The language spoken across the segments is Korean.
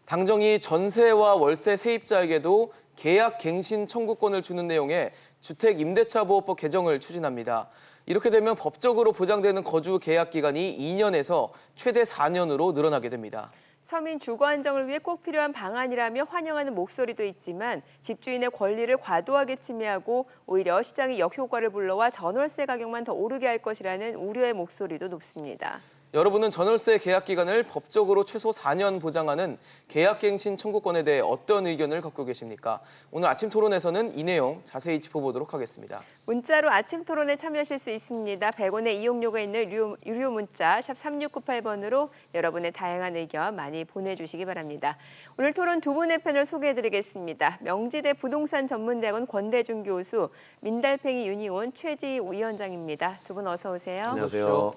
당정이 전세와 월세 세입자에게도 계약 갱신 청구권을 주는 내용의 주택임대차보호법 개정을 추진합니다. 이렇게 되면 법적으로 보장되는 거주 계약 기간이 2년에서 최대 4년으로 늘어나게 됩니다. 서민 주거 안정을 위해 꼭 필요한 방안이라며 환영하는 목소리도 있지만 집주인의 권리를 과도하게 침해하고 오히려 시장의 역효과를 불러와 전월세 가격만 더 오르게 할 것이라는 우려의 목소리도 높습니다. 여러분은 전월세 계약 기간을 법적으로 최소 4년 보장하는 계약갱신 청구권에 대해 어떤 의견을 갖고 계십니까? 오늘 아침 토론에서는 이 내용 자세히 짚어보도록 하겠습니다. 문자로 아침 토론에 참여하실 수 있습니다. 100원의 이용료가 있는 유료 문자 샵 3698번으로 여러분의 다양한 의견 많이 보내주시기 바랍니다. 오늘 토론 두 분의 패널 소개해드리겠습니다. 명지대 부동산 전문대학원 권대중 교수, 민달팽이 유니온 최지희 위원장입니다. 두 분 어서 오세요. 안녕하세요.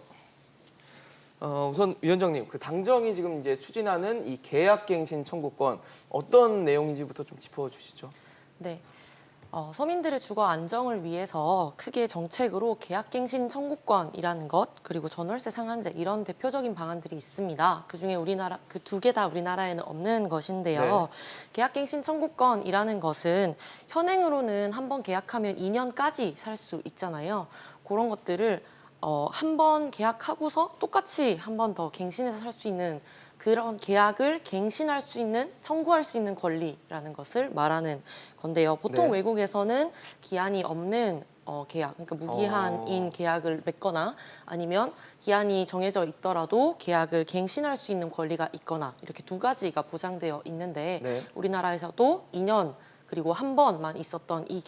우선 위원장님, 당정이 지금 이제 추진하는 이 계약갱신 청구권 어떤 내용인지부터 좀 짚어주시죠. 네. 서민들의 주거 안정을 위해서 크게 정책으로 계약갱신 청구권이라는 것, 그리고 전월세 상한제 이런 대표적인 방안들이 있습니다. 그중에 우리나라 그 두 개 다 우리나라에는 없는 것인데요. 네. 계약갱신 청구권이라는 것은 현행으로는 한 번 계약하면 2년까지 살 수 있잖아요. 그런 것들을 한 번 계약하고서 똑같이 한 번 더 갱신해서 살 수 있는 그런 계약을 갱신할 수 있는, 청구할 수 있는 권리라는 것을 말하는 건데요. 보통 네. 외국에서는 기한이 없는 계약, 그러니까 무기한인 계약을 맺거나 아니면 기한이 정해져 있더라도 계약을 갱신할 수 있는 권리가 있거나 이렇게 두 가지가 보장되어 있는데 네. 우리나라에서도 2년 그리고 한 번만 있었던 이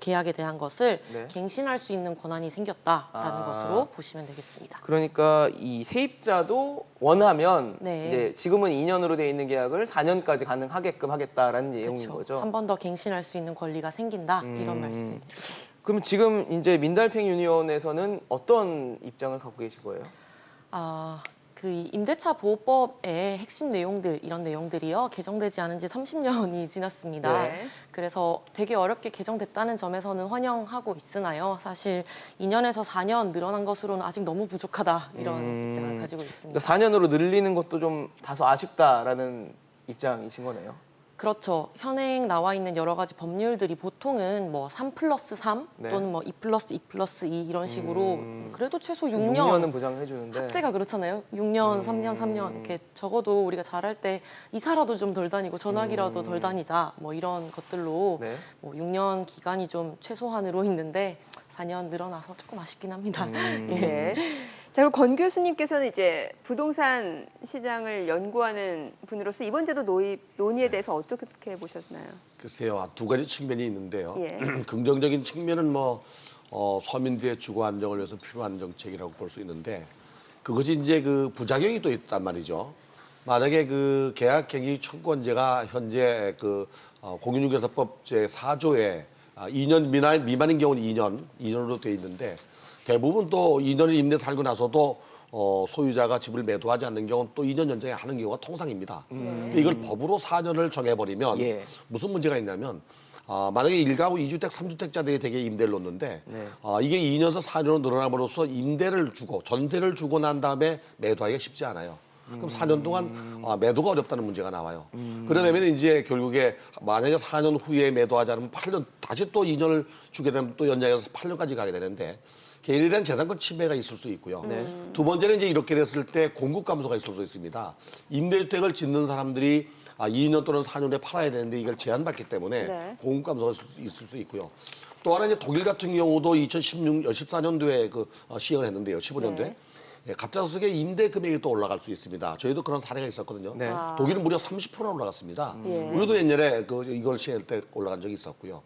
계약에 대한 것을 네. 갱신할 수 있는 권한이 생겼다라는 것으로 보시면 되겠습니다. 그러니까 이 세입자도 원하면 네. 이제 지금은 2년으로 돼 있는 계약을 4년까지 가능하게끔 하겠다라는 내용인 그렇죠. 거죠. 한 번 더 갱신할 수 있는 권리가 생긴다 이런 말씀. 그럼 지금 이제 민달팽 유니온에서는 어떤 입장을 갖고 계신 거예요? 그 임대차 보호법의 핵심 내용들 이런 내용들이요 개정되지 않은 지 30년이 지났습니다. 네. 그래서 되게 어렵게 개정됐다는 점에서는 환영하고 있으나요. 사실 2년에서 4년 늘어난 것으로는 아직 너무 부족하다 이런 입장을 가지고 있습니다. 그러니까 4년으로 늘리는 것도 좀 다소 아쉽다라는 입장이신 거네요. 그렇죠. 현행 나와 있는 여러 가지 법률들이 보통은 뭐 3+3 네. 또는 뭐 2+2+2 이런 식으로 그래도 최소 6년은 6년 보장을 해주는데 합제가 그렇잖아요. 6년, 3년, 3년 이렇게 적어도 우리가 잘할 때 이사라도 좀 덜 다니고 전화기라도 덜 다니자 뭐 이런 것들로 네. 뭐 6년 기간이 좀 최소한으로 있는데 4년 늘어나서 조금 아쉽긴 합니다. 네. 자, 그리고 권 교수님께서는 이제 부동산 시장을 연구하는 분으로서 이번 제도 논의에 대해서 어떻게 보셨나요? 글쎄요, 두 가지 측면이 있는데요. 예. 긍정적인 측면은 서민들의 주거 안정을 위해서 필요한 정책이라고 볼 수 있는데 그것이 이제 그 부작용이 또 있단 말이죠. 만약에 그 계약갱신 청구권제가 현재 공인중개사법 제4조에 2년 미만인 경우는 2년으로 돼 있는데 대부분 또 2년을 임대 살고 나서도 소유자가 집을 매도하지 않는 경우는 또 2년 연장에 하는 경우가 통상입니다. 근데 이걸 법으로 4년을 정해버리면 예. 무슨 문제가 있냐면 만약에 1가구 2주택, 3주택자들이 되게 임대를 놓는데 네. 이게 2년에서 4년으로 늘어남으로써 임대를 주고 전세를 주고 난 다음에 매도하기가 쉽지 않아요. 그럼 4년 동안 매도가 어렵다는 문제가 나와요. 그러려면 이제 결국에 만약에 4년 후에 매도하지 않으면 8년 다시 또 2년을 주게 되면 또 연장해서 8년까지 가게 되는데 개인에 대한 재산권 침해가 있을 수 있고요. 두 번째는 이제 이렇게 됐을 때 공급 감소가 있을 수 있습니다. 임대주택을 짓는 사람들이 2년 또는 4년에 팔아야 되는데 이걸 제한받기 때문에 네. 공급 감소가 있을 수 있고요. 또 하나 이제 독일 같은 경우도 2014년도에 시행을 했는데요. 15년도에. 네. 갑작스럽게 임대 금액이 또 올라갈 수 있습니다. 저희도 그런 사례가 있었거든요. 네. 독일은 무려 30%나 올라갔습니다. 예. 우리도 옛날에 이걸 시행할 때 올라간 적이 있었고요.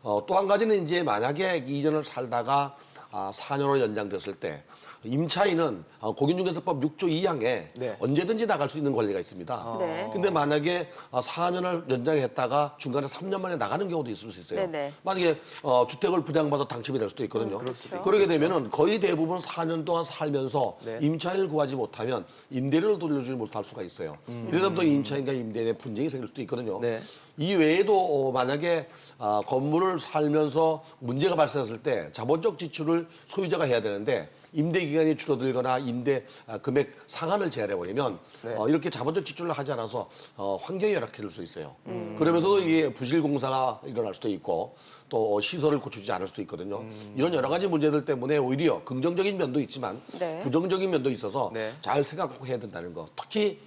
또 한 가지는 이제 만약에 2년을 살다가 4년으로 연장됐을 때 임차인은 공인중개사법 6조 2항에 네. 언제든지 나갈 수 있는 권리가 있습니다. 네. 근데 만약에 4년을 연장했다가 중간에 3년 만에 나가는 경우도 있을 수 있어요. 네네. 만약에 주택을 분양받아 당첨이 될 수도 있거든요. 그렇죠. 그렇게 되면은 거의 대부분 4년 동안 살면서 네. 임차인을 구하지 못하면 임대료를 돌려주지 못할 수가 있어요. 이러다 보면 임차인과 임대인의 분쟁이 생길 수도 있거든요. 네. 이 외에도 만약에 건물을 살면서 문제가 발생했을 때 자본적 지출을 소유자가 해야 되는데 임대 기간이 줄어들거나 임대 금액 상한을 제한해 버리면 네. 이렇게 자본적 지출을 하지 않아서 환경이 열악해질 수 있어요. 그러면서도 이게 부실 공사가 일어날 수도 있고 또 시설을 고치지 않을 수도 있거든요. 이런 여러 가지 문제들 때문에 오히려 긍정적인 면도 있지만 네. 부정적인 면도 있어서 네. 잘 생각하고 해야 된다는 거. 특히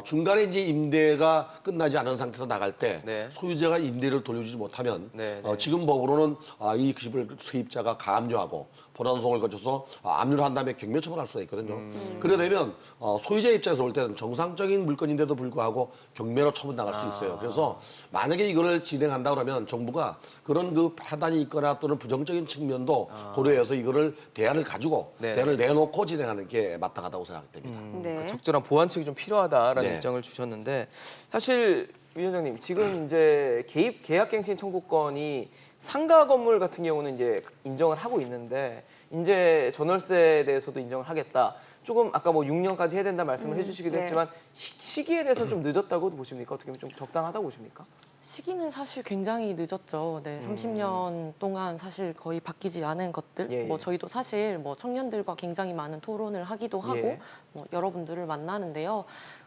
중간에 이제 임대가 끝나지 않은 상태에서 나갈 때 네. 소유자가 임대를 돌려주지 못하면 네, 네. 지금 법으로는 이 집을 세입자가 감조하고 본안소송을 거쳐서 압류를 한 다음에 경매 처분할 수가 있거든요. 그래 되면 소유자 입장에서 볼 때는 정상적인 물건인데도 불구하고 경매로 처분 나갈 수 있어요. 그래서 만약에 이거를 진행한다 그러면 정부가 그런 그 파단이 있거나 또는 부정적인 측면도 고려해서 이거를 대안을 가지고 네. 대안을 내놓고 진행하는 게 마땅하다고 생각됩니다. 네. 적절한 보완책이 좀 필요하다라는 네. 입장을 주셨는데 사실 위 원장님 지금 이제 계약갱신 청구권이 상가 건물 같은 경우는 이제 인정을 하고 있는데 이제 전월세에 대해서도 인정을 하겠다. 조금 아까 뭐 6년까지 해야 된다 말씀을 해주시기도 네. 했지만 시기에 대해서는 좀 늦었다고 보십니까? 어떻게 보면 좀 적당하다고 보십니까? 시기는 사실 굉장히 늦었죠. 네, 30년 동안 사실 거의 바뀌지 않은 것들. 예, 예. 뭐 저희도 사실 뭐 청년들과 굉장히 많은 토론을 하기도 하고 예. 뭐 여러분들을 만나는데요.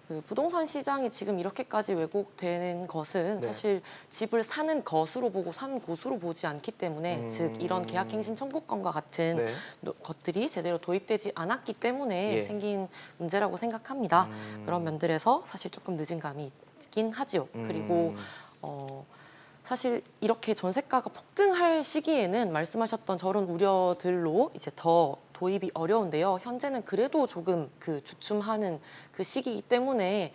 그 부동산 시장이 지금 이렇게까지 왜곡되는 것은 네. 사실 집을 사는 것으로 보고 사는 곳으로 보지 않기 때문에 즉 이런 계약갱신 청구권과 같은 네. 것들이 제대로 도입되지 않았기 때문에 예. 생긴 문제라고 생각합니다. 그런 면들에서 사실 조금 늦은 감이 있긴 하지요. 그리고 사실 이렇게 전세가가 폭등할 시기에는 말씀하셨던 저런 우려들로 이제 더 도입이 어려운데요. 현재는 그래도 조금 그 주춤하는 그 시기이기 때문에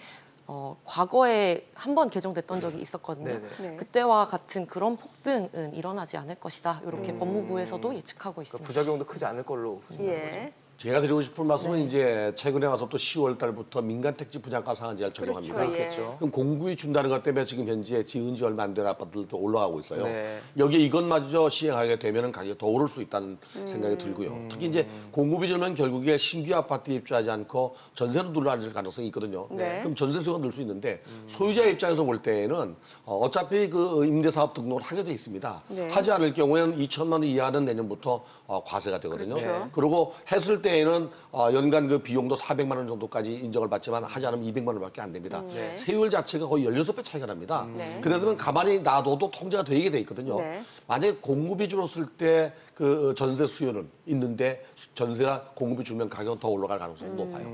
과거에 한 번 개정됐던 적이 있었거든요. 네네. 네. 그때와 같은 그런 폭등은 일어나지 않을 것이다. 이렇게 법무부에서도 예측하고 그 있습니다. 부작용도 크지 않을 걸로 보신다는 거죠. 예. 제가 드리고 싶은 말씀은 네. 이제 최근에 와서 또 10월 달부터 민간 택지 분양가 상한제를 적용합니다. 그렇죠. 예. 그렇겠죠. 그럼 공급이 준다는 것 때문에 지금 현재 지은 지 얼마 안 된 아파트들도 올라가고 있어요. 네. 여기에 이것마저 시행하게 되면 가격이 더 오를 수 있다는 생각이 들고요. 특히 이제 공급이 줄면 결국에 신규 아파트에 입주하지 않고 전세로 들어앉을 가능성이 있거든요. 네. 그럼 전세 수요가 늘 수 있는데 소유자 입장에서 볼 때에는 어차피 그 임대사업 등록을 하게 돼 있습니다. 네. 하지 않을 경우에는 2천만 원 이하는 내년부터 과세가 되거든요. 그렇죠. 그리고 했을 때에는 연간 그 비용도 400만 원 정도까지 인정을 받지만 하지 않으면 200만 원밖에 안 됩니다. 네. 세율 자체가 거의 16배 차이가 납니다. 네. 그러다 보면 가만히 놔둬도 통제가 되게 돼 있거든요. 네. 만약에 공급이 줄었을 때 그 전세 수요는 있는데 전세가 공급이 줄면 가격은 더 올라갈 가능성이 높아요.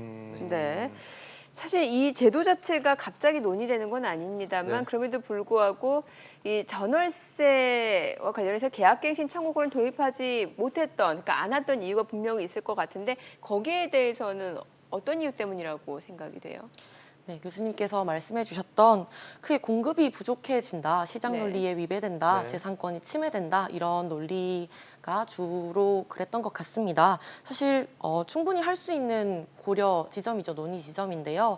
네. 사실 이 제도 자체가 갑자기 논의되는 건 아닙니다만 네. 그럼에도 불구하고 이 전월세와 관련해서 계약갱신 청구권을 도입하지 못했던, 그러니까 안 했던 이유가 분명히 있을 것 같은데 거기에 대해서는 어떤 이유 때문이라고 생각이 돼요? 네, 교수님께서 말씀해 주셨던 크게 공급이 부족해진다, 시장 네. 논리에 위배된다, 네. 재산권이 침해된다 이런 논리가 주로 그랬던 것 같습니다. 사실 충분히 할 수 있는 고려 지점이죠, 논의 지점인데요.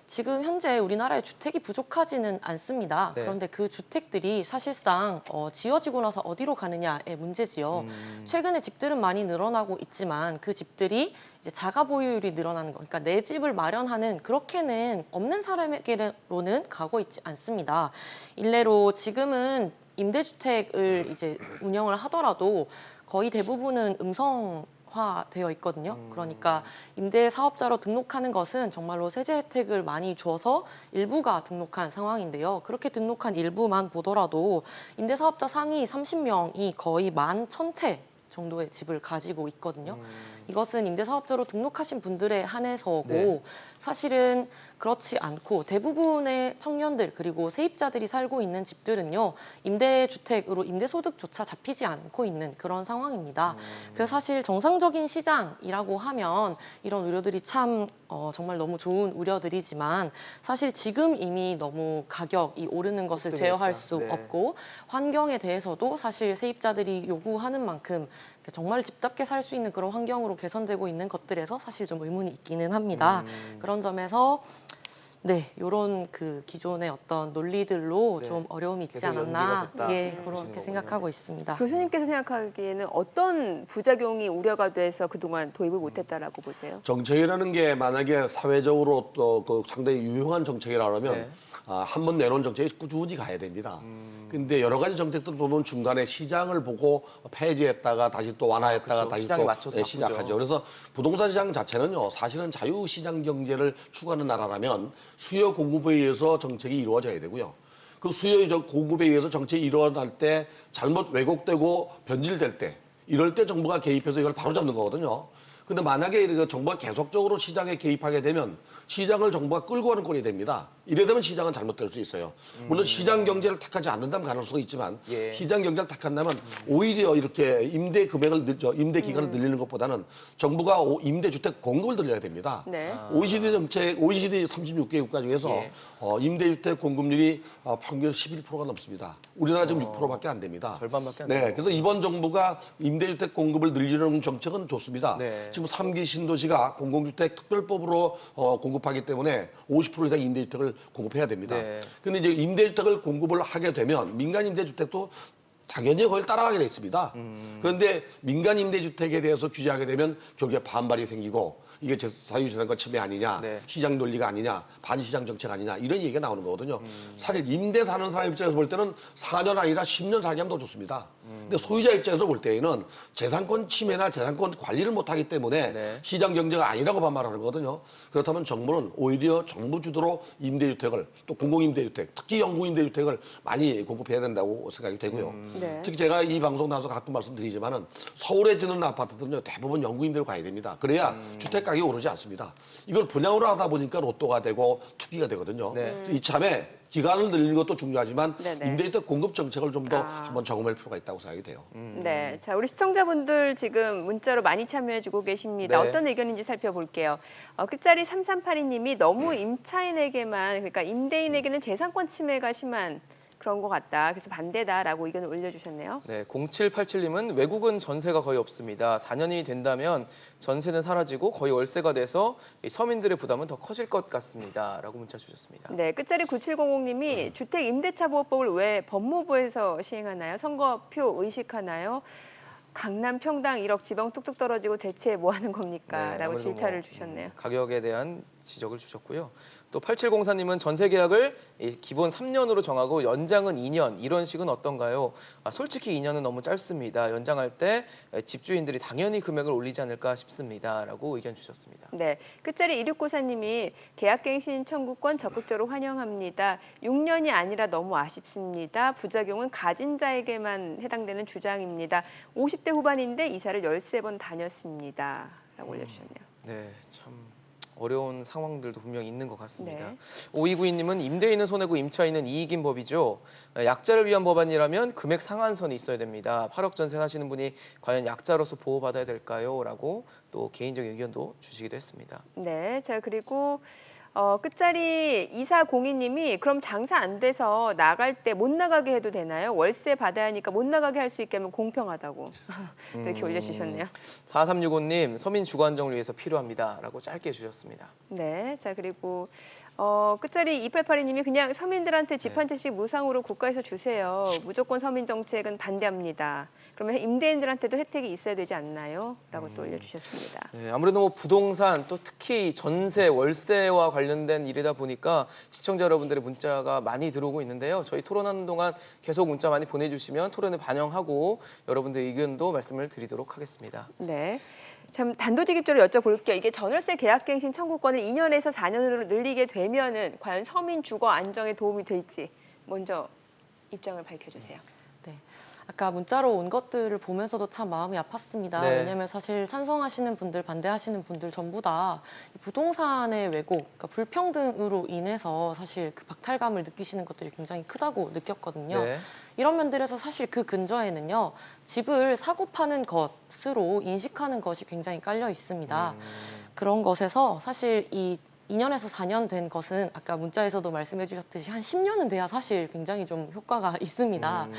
지금 현재 우리나라에 주택이 부족하지는 않습니다. 네. 그런데 그 주택들이 사실상 지어지고 나서 어디로 가느냐의 문제지요. 최근에 집들은 많이 늘어나고 있지만 그 집들이 이제 자가 보유율이 늘어나는 거, 그러니까 내 집을 마련하는 그렇게는 없는 사람에게로는 가고 있지 않습니다. 일례로 지금은 임대주택을 이제 운영을 하더라도 거의 대부분은 음성화되어 있거든요. 그러니까 임대 사업자로 등록하는 것은 정말로 세제 혜택을 많이 줘서 일부가 등록한 상황인데요. 그렇게 등록한 일부만 보더라도 임대 사업자 상위 30명이 거의 11,000채 정도의 집을 가지고 있거든요. 이것은 임대사업자로 등록하신 분들에 한해서고 네. 사실은 그렇지 않고 대부분의 청년들 그리고 세입자들이 살고 있는 집들은요. 임대주택으로 임대소득조차 잡히지 않고 있는 그런 상황입니다. 그래서 사실 정상적인 시장이라고 하면 이런 우려들이 참 정말 너무 좋은 우려들이지만 사실 지금 이미 너무 가격이 오르는 것을 폭등이니까. 제어할 수 네. 없고 환경에 대해서도 사실 세입자들이 요구하는 만큼 정말 집답게 살 수 있는 그런 환경으로 개선되고 있는 것들에서 사실 좀 의문이 있기는 합니다. 그런 점에서 네, 이런 그 기존의 어떤 논리들로 네. 좀 어려움이 있지 계속 않았나, 연기가 됐다 예, 보시는 그렇게 거군요. 생각하고 있습니다. 교수님께서 생각하기에는 어떤 부작용이 우려가 돼서 그동안 도입을 못했다라고 보세요? 정책이라는 게 만약에 사회적으로 또 그 상당히 유용한 정책이라면 네. 한 번 내놓은 정책이 꾸준히 가야 됩니다. 근데 여러 가지 정책들 보면 중간에 시장을 보고 폐지했다가 다시 또 완화했다가 그렇죠. 다시 시장에 또 맞춰서 바꾸죠. 시작하죠. 그래서 부동산 시장 자체는요, 사실은 자유시장 경제를 추구하는 나라라면 수요 공급에 의해서 정책이 이루어져야 되고요. 그 수요 공급에 의해서 정책이 일어날 때 잘못 왜곡되고 변질될 때 이럴 때 정부가 개입해서 이걸 바로잡는 거거든요. 근데 만약에 정부가 계속적으로 시장에 개입하게 되면 시장을 정부가 끌고 가는 꼴이 됩니다. 이래 되면 시장은 잘못될 수 있어요. 물론 시장 경제를 택하지 않는다면 가능성이 있지만 예. 시장 경제를 택한다면 오히려 이렇게 임대 금액을 임대 기간을 늘리는 것보다는 정부가 임대주택 공급을 늘려야 됩니다. 네. OECD 정책, OECD 36개 국가 중에서 예. 임대주택 공급률이 평균 11%가 넘습니다. 우리나라 지금 6%밖에 안 됩니다. 절반밖에 안 네, 돼요. 그래서 이번 정부가 임대주택 공급을 늘리는 정책은 좋습니다. 네. 지금 3기 신도시가 공공주택 특별법으로 공급하기 때문에 50% 이상 임대주택을 공급해야 됩니다. 네. 근데 이제 임대주택을 공급을 하게 되면 민간 임대주택도 당연히 그걸 따라가게 돼 있습니다. 그런데 민간 임대주택에 대해서 규제하게 되면 결국에 반발이 생기고 이게 사유재산권 침해 아니냐, 네. 시장 논리가 아니냐, 반시장 정책 아니냐 이런 얘기가 나오는 거거든요. 사실 임대 사는 사람 입장에서 볼 때는 4년 아니라 10년 살게 하면 더 좋습니다. 근데 소유자 입장에서 볼 때에는 재산권 침해나 재산권 관리를 못하기 때문에 네. 시장 경제가 아니라고 반발하는 거거든요. 그렇다면 정부는 오히려 정부 주도로 임대주택을 또 공공임대주택, 특히 영구임대주택을 많이 공급해야 된다고 생각이 되고요. 네. 특히 제가 이 방송 나와서 가끔 말씀드리지만은 서울에 짓는 아파트들은요 대부분 영구임대로 가야 됩니다. 그래야 주택 가격이 오르지 않습니다. 이걸 분양으로 하다 보니까 로또가 되고 투기가 되거든요. 네. 이참에 기간을 늘리는 것도 중요하지만 네네. 임대주택 공급 정책을 좀 더 한번 점검할 필요가 있다고 생각이 돼요. 네, 자 우리 시청자분들 지금 문자로 많이 참여해주고 계십니다. 네. 어떤 의견인지 살펴볼게요. 끝자리 3382님이 너무 임차인에게만 그러니까 임대인에게는 재산권 침해가 심한 그런 것 같다. 그래서 반대다라고 의견을 올려주셨네요. 네, 0787님은 외국은 전세가 거의 없습니다. 4년이 된다면 전세는 사라지고 거의 월세가 돼서 이 서민들의 부담은 더 커질 것 같습니다. 라고 문자 주셨습니다. 네, 끝자리 9700님이 주택 임대차 보호법을 왜 법무부에서 시행하나요? 선거표 의식하나요? 강남 평당 1억 지방 뚝뚝 떨어지고 대체 뭐 하는 겁니까? 네, 라고 아무래도 질타를 주셨네요. 가격에 대한 지적을 주셨고요. 또 8704님은 전세 계약을 기본 3년으로 정하고 연장은 2년 이런 식은 어떤가요? 솔직히 2년은 너무 짧습니다. 연장할 때 집주인들이 당연히 금액을 올리지 않을까 싶습니다. 라고 의견 주셨습니다. 네, 끝자리 2694님이 계약갱신 청구권 적극적으로 환영합니다. 6년이 아니라 너무 아쉽습니다. 부작용은 가진 자에게만 해당되는 주장입니다. 50대 후반인데 이사를 13번 다녔습니다. 라고 올려주셨네요. 네, 참 어려운 상황들도 분명히 있는 것 같습니다. 네. 5292님은 임대인은 손해고 임차인은 이익인 법이죠. 약자를 위한 법안이라면 금액 상한선이 있어야 됩니다. 8억 전세 사시는 분이 과연 약자로서 보호받아야 될까요? 라고 또 개인적인 의견도 주시기도 했습니다. 네, 자 그리고 끝자리 2402님이 그럼 장사 안 돼서 나갈 때 못 나가게 해도 되나요? 월세 받아야 하니까 못 나가게 할 수 있게 하면 공평하다고 이렇게 올려주셨네요. 4365님, 서민 주거 안정을 위해서 필요합니다. 라고 짧게 주셨습니다. 네, 자 그리고 끝자리 2882님이 그냥 서민들한테 집 한 채씩 무상으로 국가에서 주세요. 무조건 서민 정책은 반대합니다. 그러면 임대인들한테도 혜택이 있어야 되지 않나요? 라고 또 올려주셨습니다. 네, 아무래도 뭐 부동산 또 특히 전세, 월세와 관련된 일이다 보니까 시청자 여러분들의 문자가 많이 들어오고 있는데요. 저희 토론하는 동안 계속 문자 많이 보내주시면 토론에 반영하고 여러분들의 의견도 말씀을 드리도록 하겠습니다. 네. 참 단도직입적으로 여쭤볼게요. 이게 전월세 계약갱신 청구권을 2년에서 4년으로 늘리게 되면은 과연 서민 주거 안정에 도움이 될지 먼저 입장을 밝혀주세요. 네. 아까 문자로 온 것들을 보면서도 참 마음이 아팠습니다. 네. 왜냐하면 사실 찬성하시는 분들, 반대하시는 분들 전부 다 부동산의 왜곡, 그러니까 불평등으로 인해서 사실 그 박탈감을 느끼시는 것들이 굉장히 크다고 느꼈거든요. 네. 이런 면들에서 사실 그 근저에는요, 집을 사고 파는 것으로 인식하는 것이 굉장히 깔려 있습니다. 그런 것에서 사실 이 2년에서 4년 된 것은 아까 문자에서도 말씀해 주셨듯이 한 10년은 돼야 사실 굉장히 좀 효과가 있습니다.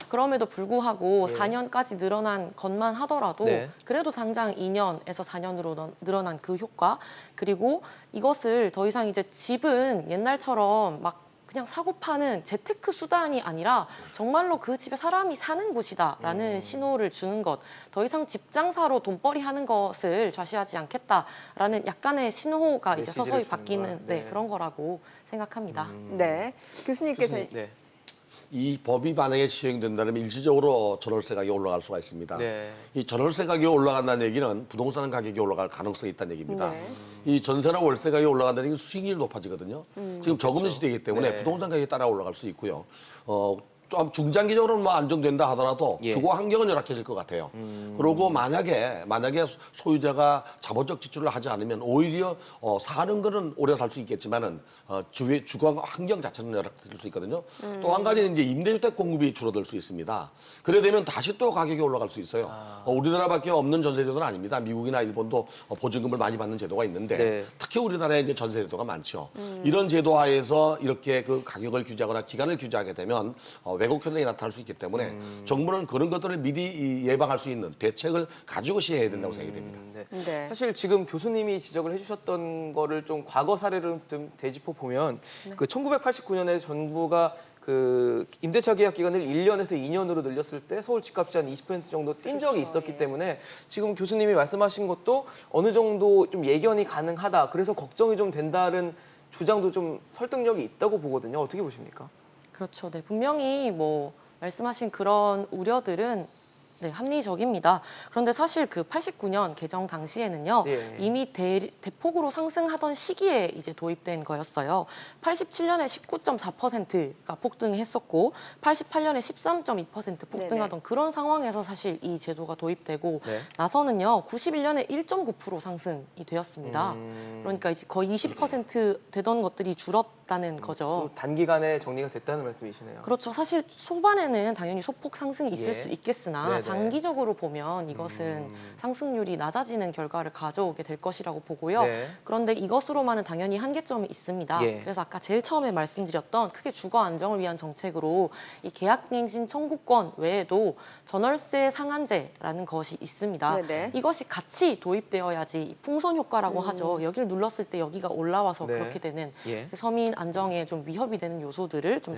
그럼에도 불구하고 네. 4년까지 늘어난 것만 하더라도 네. 그래도 당장 2년에서 4년으로 늘어난 그 효과, 그리고 이것을 더 이상 이제 집은 옛날처럼 막 그냥 사고 파는 재테크 수단이 아니라 정말로 그 집에 사람이 사는 곳이다라는 신호를 주는 것, 더 이상 집 장사로 돈벌이 하는 것을 좌시하지 않겠다라는 약간의 신호가 이제 메시지를 서서히 주는 바뀌는 거야. 네. 그런 거라고 생각합니다. 네. 교수님께서 네. 이 법이 만약에 시행된다면 일시적으로 전월세 가격이 올라갈 수가 있습니다. 네. 이 전월세 가격이 올라간다는 얘기는 부동산 가격이 올라갈 가능성이 있다는 얘기입니다. 네. 이 전세나 월세 가격이 올라간다는 얘기는 수익률이 높아지거든요. 지금 저금리 시대이기 때문에 네. 부동산 가격이 따라 올라갈 수 있고요. 좀 중장기적으로는 뭐 안정된다 하더라도 예. 주거 환경은 열악해질 것 같아요. 그리고 만약에 소유자가 자본적 지출을 하지 않으면 오히려 사는 거는 오래 살 수 있겠지만은 주거 환경 자체는 열악해질 수 있거든요. 또 한 가지는 이제 임대주택 공급이 줄어들 수 있습니다. 그래 되면 다시 또 가격이 올라갈 수 있어요. 우리나라밖에 없는 전세제도는 아닙니다. 미국이나 일본도 보증금을 많이 받는 제도가 있는데 네. 특히 우리나라에 이제 전세제도가 많죠. 이런 제도 하에서 이렇게 그 가격을 규제하거나 기간을 규제하게 되면 왜곡 현상이 나타날 수 있기 때문에 정부는 그런 것들을 미리 예방할 수 있는 대책을 가지고 시행해야 된다고 생각이 됩니다. 네. 네. 사실 지금 교수님이 지적을 해주셨던 거를 좀 과거 사례를 좀 되짚어 보면 그 1989년에 정부가 그 임대차 계약 기간을 1년에서 2년으로 늘렸을 때 서울 집값이 한 20% 정도 뛴 적이 있었기 예. 때문에 지금 교수님이 말씀하신 것도 어느 정도 좀 예견이 가능하다. 그래서 걱정이 좀 된다는 주장도 좀 설득력이 있다고 보거든요. 어떻게 보십니까? 그렇죠. 네, 분명히 뭐 말씀하신 그런 우려들은 네, 합리적입니다. 그런데 사실 그 89년 개정 당시에는요, 네. 이미 대폭으로 상승하던 시기에 이제 도입된 거였어요. 87년에 19.4%가 폭등했었고, 88년에 13.2% 폭등하던 그런 상황에서 사실 이 제도가 도입되고 네. 나서는요, 91년에 1.9% 상승이 되었습니다. 그러니까 이제 거의 20% 되던 것들이 줄었다는 거죠. 또 단기간에 정리가 됐다는 말씀이시네요. 그렇죠. 사실 초반에는 당연히 소폭 상승이 있을 예. 수 있겠으나 네네. 장기적으로 보면 이것은 상승률이 낮아지는 결과를 가져오게 될 것이라고 보고요. 네. 그런데 이것으로만은 당연히 한계점이 있습니다. 예. 그래서 아까 제일 처음에 말씀드렸던 크게 주거 안정을 위한 정책으로 이 계약갱신 청구권 외에도 전월세 상한제라는 것이 있습니다. 네네. 이것이 같이 도입되어야지 풍선 효과라고 하죠. 여기를 눌렀을 때 여기가 올라와서 네. 그렇게 되는 예. 서민 안정에 좀 위협이 되는 요소들을 좀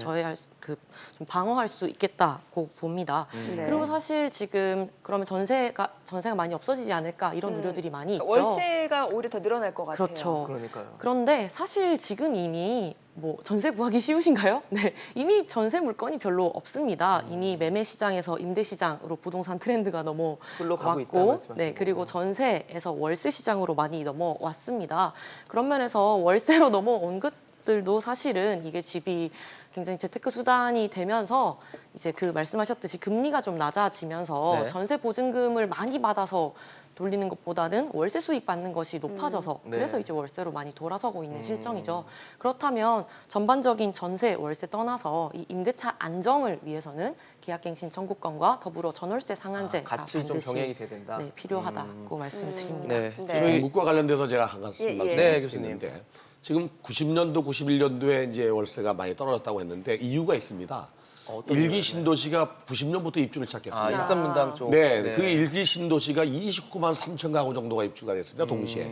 좀 방어할 수 있겠다고 봅니다. 네. 그리고 사실 지금 그러면 전세가 많이 없어지지 않을까 이런 우려들이 많이 있죠. 월세가 오히려 더 늘어날 것 같아요. 그렇죠. 그러니까요. 그런데 사실 지금 이미 뭐 전세 구하기 쉬우신가요? 네, 이미 전세 물건이 별로 없습니다. 이미 매매 시장에서 임대 시장으로 부동산 트렌드가 흘러가고 있다는 넘어왔고, 말씀하시는 네, 그리고 거군요. 전세에서 월세 시장으로 많이 넘어왔습니다. 그런 면에서 월세로 넘어온 것들도 사실은 이게 집이 굉장히 재테크 수단이 되면서 이제 그 말씀하셨듯이 금리가 좀 낮아지면서 네. 전세 보증금을 많이 받아서 돌리는 것보다는 월세 수입 받는 것이 높아져서 네. 그래서 이제 월세로 많이 돌아서고 있는 실정이죠. 그렇다면 전반적인 전세, 월세 떠나서 이 임대차 안정을 위해서는 계약갱신 청구권과 더불어 전월세 상한제가 같이 좀 반드시 병행이 돼야 된다. 네, 필요하다고 말씀드립니다. 네. 네. 저희 국과 관련돼서 제가 한 가지 예, 예. 말씀을 네, 드리는데 지금 90년도, 91년도에 이제 월세가 많이 떨어졌다고 했는데 이유가 있습니다. 어떤 일기 이유가요? 신도시가 90년부터 입주를 시작했습니다. 일산문당 쪽. 네, 그 일기 신도시가 29만 3천 가구 정도가 입주가 됐습니다, 동시에.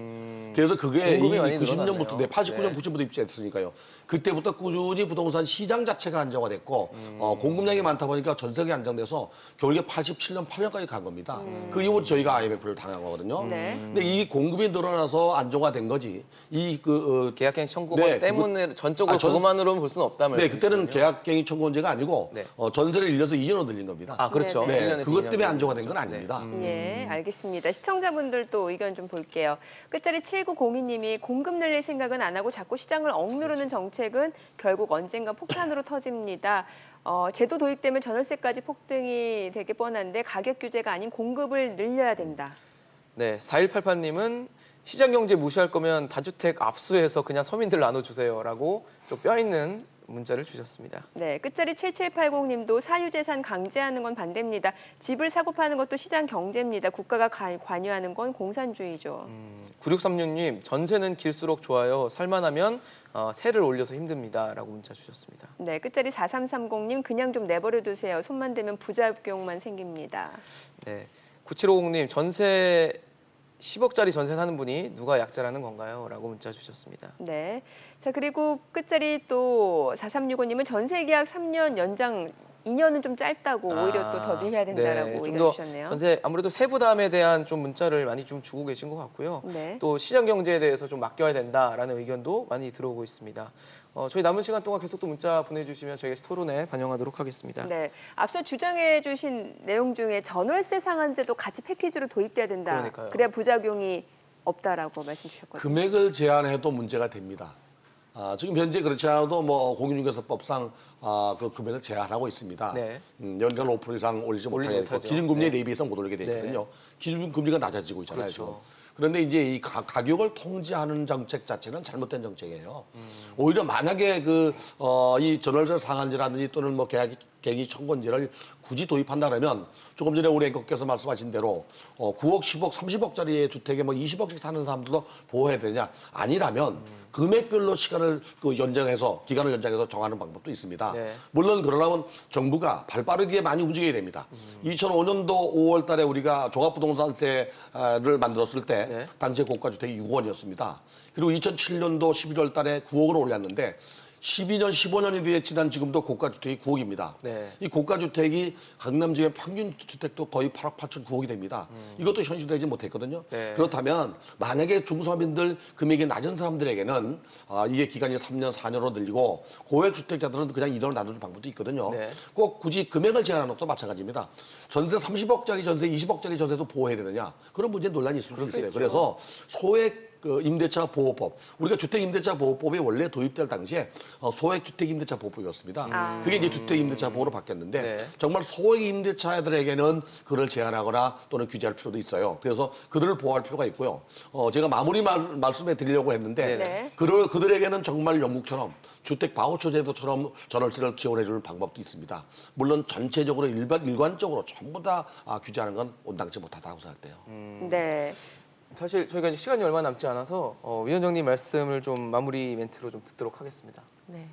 그래서 그게 공급이 많이 90년부터, 네, 늘어났네요. 89년, 네. 90년부터 입주했으니까요. 그때부터 꾸준히 부동산 시장 자체가 안정화됐고, 공급량이 많다 보니까 전세가 안정돼서 결국에 87년, 8년까지 간 겁니다. 그 이후로 저희가 IMF를 당한 거거든요. 네. 근데 이 공급이 늘어나서 안정화된 거지. 계약갱신 청구권 네, 때문에 전적으로 전- 그것만으로는 볼 수는 없다 네, 말씀이시군요. 그때는 계약갱신 청구제가 아니고 네. 전세를 1년에서 2년으로 늘린 겁니다. 아, 그렇죠. 네, 네, 1년에서 그것 2년 때문에 안정화된 건 네. 아닙니다. 예, 알겠습니다. 시청자분들도 의견 좀 볼게요. 끝자리 7902님이 공급 늘릴 생각은 안 하고 자꾸 시장을 억누르는 정책은 결국 언젠가 폭탄으로 터집니다. 제도 도입되면 전월세까지 폭등이 될 게 뻔한데 가격 규제가 아닌 공급을 늘려야 된다. 네, 4188님은 시장 경제 무시할 거면 다주택 압수해서 그냥 서민들 나눠주세요라고 좀 뼈 있는 문자를 주셨습니다. 네, 끝자리 7780님도 사유재산 강제하는 건 반대입니다. 집을 사고 파는 것도 시장 경제입니다. 국가가 관여하는 건 공산주의죠. 9636님, 전세는 길수록 좋아요. 살만하면 세를 올려서 힘듭니다라고 문자 주셨습니다. 네, 끝자리 4330님 그냥 좀 내버려 두세요. 손만 대면 부작용만 생깁니다. 네, 9750님, 전세 10억짜리 전세 사는 분이 누가 약자라는 건가요? 라고 문자 주셨습니다. 네. 자, 그리고 끝자리 또 4365님은 전세 계약 3년 연장 2년은 좀 짧다고 오히려 또 더딜해야 된다라고 네, 의견 좀더 주셨네요. 전세 아무래도 세부담에 대한 좀 문자를 많이 좀 주고 계신 것 같고요. 네. 또 시장 경제에 대해서 좀 맡겨야 된다라는 의견도 많이 들어오고 있습니다. 저희 남은 시간 동안 계속 또 문자 보내주시면 저희가 토론에 반영하도록 하겠습니다. 네, 앞서 주장해 주신 내용 중에 전월세 상한제도 같이 패키지로 도입돼야 된다. 그러니까요. 그래야 부작용이 없다라고 말씀 주셨거든요. 금액을 제한해도 문제가 됩니다. 지금 현재 그렇지 않아도 뭐 공인중개사법상 그 금액을 제한하고 있습니다. 네. 연간 5% 이상 올리지 못하게 되고 못하죠. 기준금리에 네. 대비해서 못 올리게 돼 있거든요. 네. 기준금리가 낮아지고 있잖아요. 그렇죠. 지금. 그런데 이제 이 가격을 통제하는 정책 자체는 잘못된 정책이에요. 오히려 만약에 이 전월세 상한제라든지 또는 뭐 계약갱이 청구제를 굳이 도입한다 그러면 조금 전에 우리 앵커께서 말씀하신 대로 9억, 10억, 30억짜리의 주택에 뭐 20억씩 사는 사람들도 보호해야 되냐? 아니라면 금액별로 시간을 기간을 연장해서 정하는 방법도 있습니다. 네. 물론 그러려면 정부가 발빠르게 많이 움직여야 됩니다. 2005년도 5월 달에 우리가 종합부동산세를 만들었을 때 네. 당시에 고가주택이 6원이었습니다. 그리고 2007년도 11월 달에 9억으로 올렸는데 12년, 15년이 뒤에 지난 지금도 고가주택이 9억입니다. 네. 이 고가주택이 강남 지역 평균 주택도 거의 8억 8천 9억이 됩니다. 이것도 현실되지 못했거든요. 네. 그렇다면 만약에 중소민들 금액이 낮은 사람들에게는 이게 기간이 3년, 4년으로 늘리고 고액주택자들은 그냥 1원을 나눠줄 방법도 있거든요. 네. 꼭 굳이 금액을 제한하는 것도 마찬가지입니다. 전세 30억짜리 전세, 20억짜리 전세도 보호해야 되느냐? 그런 문제 논란이 있을 수 있어요. 그래서 소액 임대차 보호법, 우리가 주택임대차 보호법이 원래 도입될 당시에 소액 주택임대차 보호법이었습니다. 그게 이제 주택임대차 보호로 바뀌었는데 네. 정말 소액 임대차들에게는 그걸 제한하거나 또는 규제할 필요도 있어요. 그래서 그들을 보호할 필요가 있고요. 제가 마무리 말씀해 드리려고 했는데 네. 그들에게는 정말 영국처럼 주택 바우처 제도처럼 전월세를 지원해 주는 방법도 있습니다. 물론 전체적으로 일관적으로 전부 다 규제하는 건 온당치 못하다고 생각돼요. 네. 사실 저희가 이제 시간이 얼마 남지 않아서 위원장님 말씀을 좀 마무리 멘트로 좀 듣도록 하겠습니다. 네.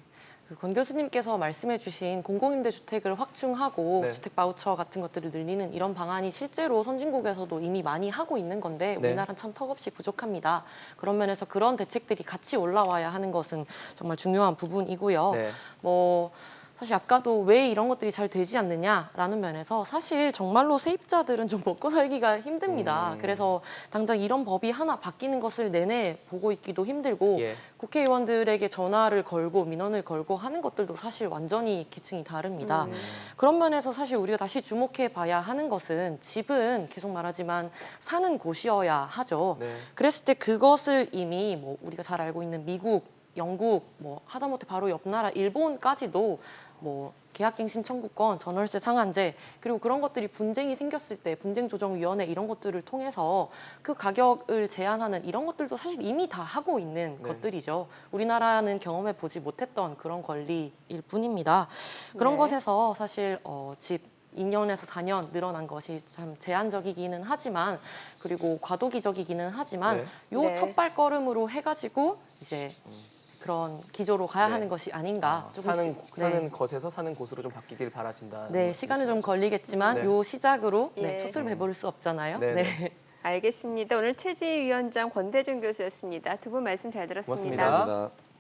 권 교수님께서 말씀해주신 공공임대주택을 확충하고 네. 주택 바우처 같은 것들을 늘리는 이런 방안이 실제로 선진국에서도 이미 많이 하고 있는 건데 네. 우리나라는 참 턱없이 부족합니다. 그런 면에서 그런 대책들이 같이 올라와야 하는 것은 정말 중요한 부분이고요. 네. 사실 아까도 왜 이런 것들이 잘 되지 않느냐라는 면에서 사실 정말로 세입자들은 좀 먹고 살기가 힘듭니다. 그래서 당장 이런 법이 하나 바뀌는 것을 내내 보고 있기도 힘들고 예. 국회의원들에게 전화를 걸고 민원을 걸고 하는 것들도 사실 완전히 계층이 다릅니다. 그런 면에서 사실 우리가 다시 주목해 봐야 하는 것은 집은 계속 말하지만 사는 곳이어야 하죠. 네. 그랬을 때 그것을 이미 뭐 우리가 잘 알고 있는 미국, 영국, 뭐 하다못해 바로 옆 나라 일본까지도 뭐 계약갱신 청구권, 전월세 상한제 그리고 그런 것들이 분쟁이 생겼을 때 분쟁조정위원회 이런 것들을 통해서 그 가격을 제한하는 이런 것들도 사실 이미 다 하고 있는 네. 것들이죠. 우리나라는 경험해 보지 못했던 그런 권리일 뿐입니다. 그런 네. 것에서 사실 집 2년에서 4년 늘어난 것이 참 제한적이기는 하지만 그리고 과도기적이기는 하지만 네. 요 네. 첫 발걸음으로 해가지고 이제 그런 기조로 가야 네. 하는 것이 아닌가 조금씩. 사는 것에서 사는 곳으로 좀 바뀌길 바라신다. 네, 시간은 좀 걸리겠지만 네. 요 시작으로 예. 촛불 배부를 수 없잖아요. 네, 네. 알겠습니다. 오늘 최지위원장 권대중 교수였습니다. 두 분 말씀 잘 들었습니다. 고맙습니다. 감사합니다.